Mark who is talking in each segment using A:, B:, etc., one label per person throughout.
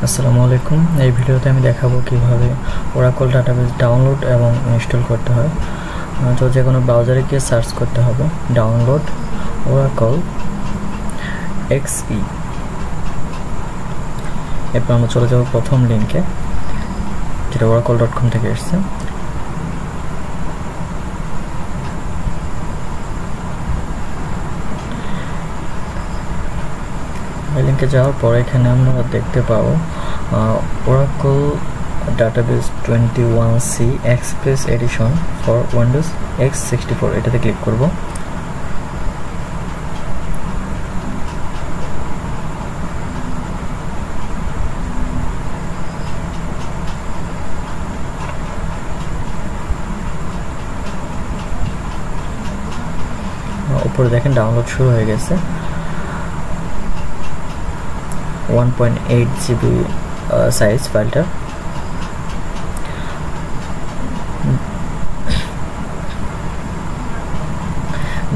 A: আসসালামু আলাইকুম। এই ভিডিওতে আমি দেখাবো কিভাবে ওরাকল ডাটাবেস ডাউনলোড এবং ইনস্টল করতে হয়। তো যে কোনো ব্রাউজারে গিয়ে সার্চ করতে হবে ডাউনলোড ওরাকল এক্সই। এরপর আমরা চলে যাব প্রথম লিঙ্কে, যেটা oracle.com থেকে এসছে। এই লিঙ্কে যাওয়ার পর এখানে আমরা দেখতে পাবো Oracle database 21C express edition for Windows x64, এটাতে ক্লিক করব। উপরে দেখেন ডাউনলোড শুরু হয়ে গেছে। 1.8 GB সাইজ ফাইলটা।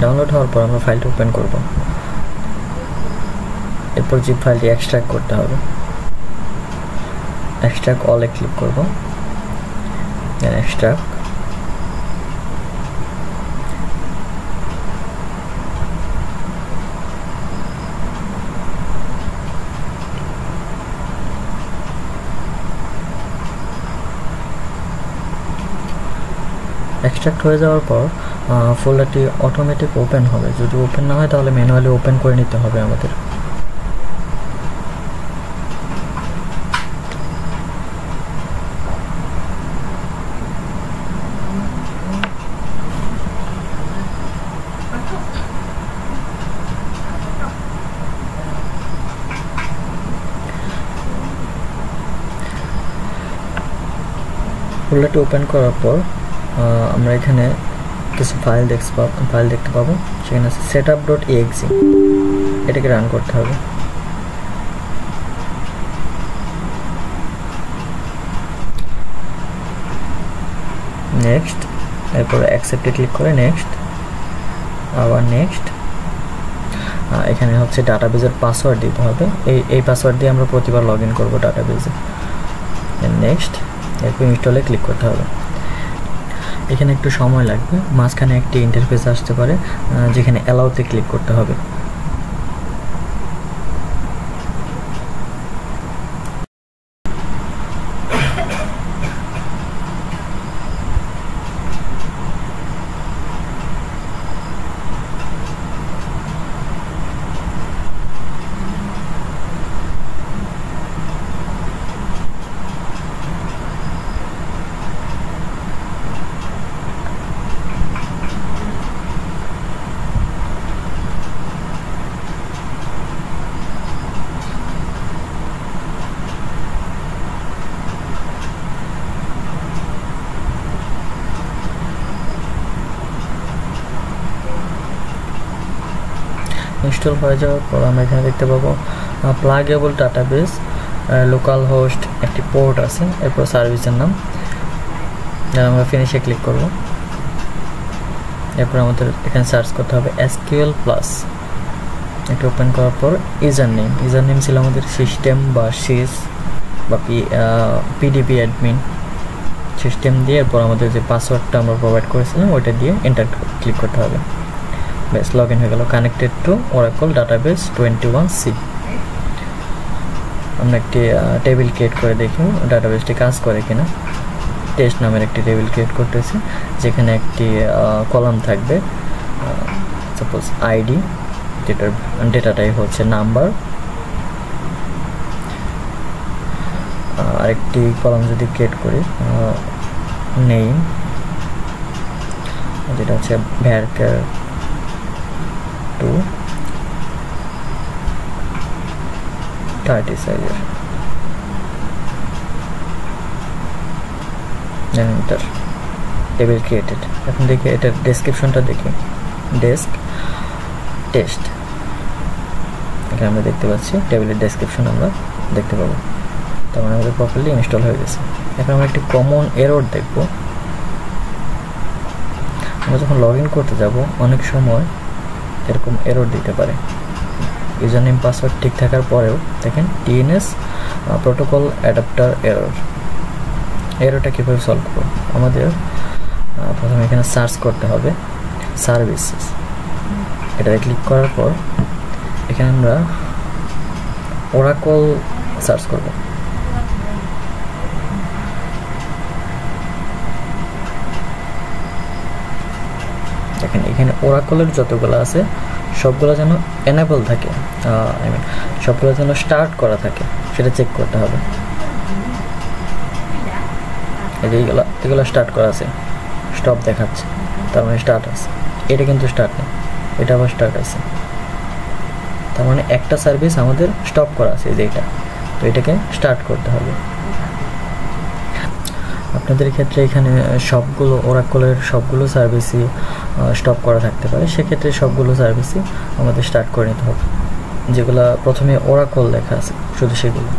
A: ডাউনলোড হওয়ার পর আমরা ফাইলটা ওপেন করব। এরপর জিপ ফাইলটি এক্সট্রাক্ট করতে হবে। এক্সট্রাক্ট অলে ক্লিক করব, দেন এক্সট্রাক্ট। এক্সট্রাক্ট হয়ে যাওয়ার পর ফোল্ডারটি অটোমেটিক ওপেন হবে। যদি ওপেন না হয় তাহলে ম্যানুয়ালি ওপেন করে নিতে হবে আমাদের। ফোল্ডারটি ওপেন করার পর আমরা এখানে কিছু ফাইল দেখতে পাবো। সেখানে আছে setup.exe, এটাকে রান করতে হবে। নেক্সট, এরপর অ্যাকসেপ্টে ক্লিক করে নেক্সট, আবার নেক্সট। এখানে হচ্ছে ডাটাবেজের পাসওয়ার্ড দিতে হবে। এই পাসওয়ার্ড দিয়ে আমরা প্রতিবার লগ ইন করবো ডাটাবেজে। নেক্সট, এরপর ইনস্টলে ক্লিক করতে হবে। এখানে একটু সময় লাগবে, মাঝখানে একটি ইন্টারফেস আসতে পারে যেখানে অ্যালাউতে ক্লিক করতে হবে। ইনস্টল হয়ে যাওয়ার পর আমরা এখানে দেখতে পাবো প্লাগেবল ডাটাবেস, লোকাল হোস্ট, একটি পোর্ট আছে, এরপর সার্ভিসের নাম। আমরা ফিনিশে ক্লিক করব। এরপর আমাদের এখানে সার্চ করতে হবে SQL প্লাস। এটা ওপেন করার পর ইউজার নেম ছিল আমাদের সিস্টেম বা সিস বা পিডিবি অ্যাডমিন সিস্টেম দিয়ে। এরপর আমাদের যে পাসওয়ার্ডটা আমরা প্রোভাইড করেছিলাম ওইটা দিয়ে এন্টার ক্লিক করতে হবে। বেশ, লগ ইন হয়ে গেল। Connected to Oracle database 21C। আমরা একটি টেবিল ক্রিয়েট করে দেখি ডাটাবেসটি কাজ করে কিনা। টেস্ট নামের একটি টেবিল ক্রিয়েট করতেছি, যেখানে একটি কলাম থাকবে, সাপোজ আইডি, যেটার ডেটাটাই হচ্ছে নাম্বার। আরেকটি কলাম যদি ক্রিয়েট করি নেম, যেটা হচ্ছে varchar 30 সাইজের। Enter, table created. এখন দেখি এটার ডেসক্রিপশনটা দেখি, ডেস্ক টেস্ট। এখানে আমরা দেখতে পাচ্ছি টেবিলের ডেসক্রিপশন আমরা দেখতে পাবো। তার মানে আমাদের প্রপারলি ইনস্টল হয়ে গেছে। এখন আমরা একটি কমন এরর দেখব। আমরা যখন লগ ইন করতে যাব অনেক সময় এরকম এরর দিতে পারে। ইউজার নেম পাসওয়ার্ড ঠিক থাকার পরেও দেখেন DNS প্রোটোকল অ্যাডাপ্টার এররটা কীভাবে সলভ করব? আমাদের প্রথমে এখানে সার্চ করতে হবে সার্ভিসেস, এটাতে ক্লিক করার পর এখানে আমরা ওরাকল সার্চ করব। দেখেন এখানে ওরাকলের যতগুলো আছে সবগুলো যেন এনেবল থাকে, সবগুলো যেন স্টার্ট করা থাকে, সেটা চেক করতে হবে। এগুলো স্টার্ট করা আছে, স্টপ দেখাচ্ছে, তার মানে স্টার্ট আছে। এটা কিন্তু স্টার্ট নেই, এটা আবার স্টার্ট আছে, তার মানে একটা সার্ভিস আমাদের স্টপ করা আছে, যে এটা, তো এটাকে স্টার্ট করতে হবে। আপনাদের ক্ষেত্রে এখানে সবগুলো ওরাকলের সবগুলো সার্ভিসই স্টপ করা থাকতে পারে, সেক্ষেত্রে সবগুলো সার্ভিসই আমাদের স্টার্ট করে নিতে হবে, যেগুলো প্রথমে ওরাকল লেখা আছে শুধু সেগুলো।